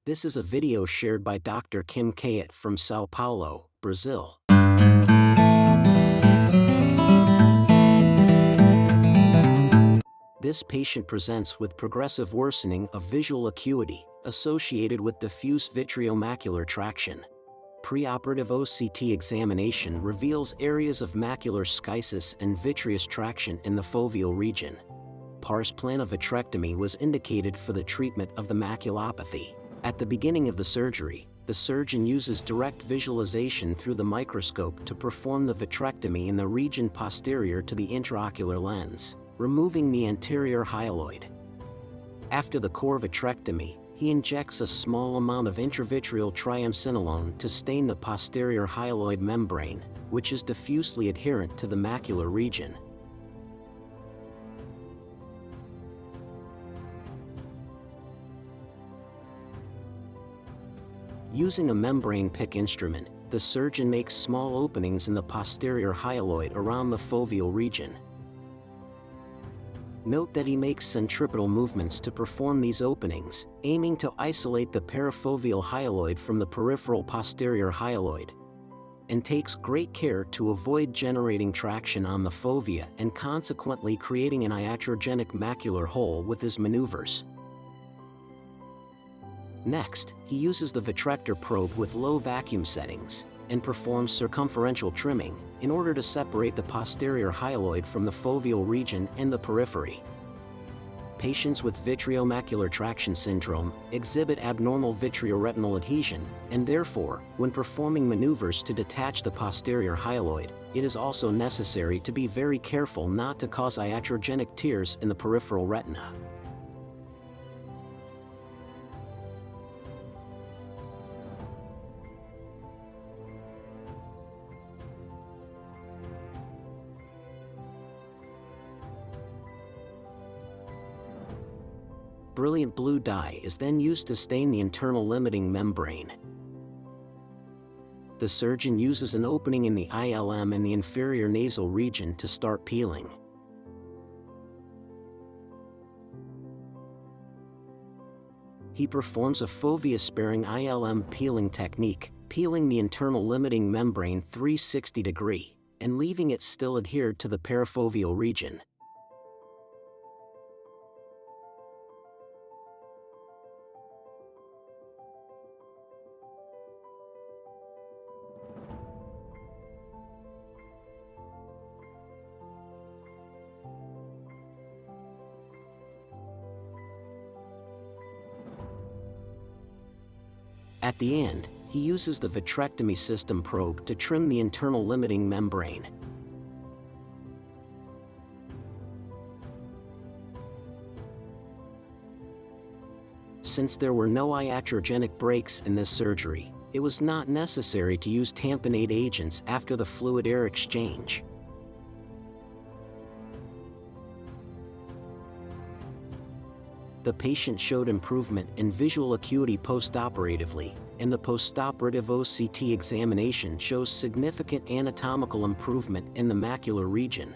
This is a video shared by Dr. Kim Kayat from Sao Paulo, Brazil. This patient presents with progressive worsening of visual acuity associated with diffuse vitreomacular traction. Preoperative OCT examination reveals areas of macular schisis and vitreous traction in the foveal region. Pars plana vitrectomy was indicated for the treatment of the maculopathy. At the beginning of the surgery, the surgeon uses direct visualization through the microscope to perform the vitrectomy in the region posterior to the intraocular lens, removing the anterior hyaloid. After the core vitrectomy, he injects a small amount of intravitreal triamcinolone to stain the posterior hyaloid membrane, which is diffusely adherent to the macular region. Using a membrane pick instrument, the surgeon makes small openings in the posterior hyaloid around the foveal region. Note that he makes centripetal movements to perform these openings, aiming to isolate the parafoveal hyaloid from the peripheral posterior hyaloid, and takes great care to avoid generating traction on the fovea and consequently creating an iatrogenic macular hole with his maneuvers. Next, he uses the vitrector probe with low vacuum settings and performs circumferential trimming in order to separate the posterior hyaloid from the foveal region and the periphery. Patients with vitreomacular traction syndrome exhibit abnormal vitreoretinal adhesion, and therefore, when performing maneuvers to detach the posterior hyaloid, it is also necessary to be very careful not to cause iatrogenic tears in the peripheral retina. Brilliant blue dye is then used to stain the internal limiting membrane. The surgeon uses an opening in the ILM in the inferior nasal region to start peeling. He performs a fovea-sparing ILM peeling technique, peeling the internal limiting membrane 360 degrees and leaving it still adhered to the parafoveal region. At the end, he uses the vitrectomy system probe to trim the internal limiting membrane. Since there were no iatrogenic breaks in this surgery, it was not necessary to use tamponade agents after the fluid-air exchange. The patient showed improvement in visual acuity postoperatively, and the postoperative OCT examination shows significant anatomical improvement in the macular region.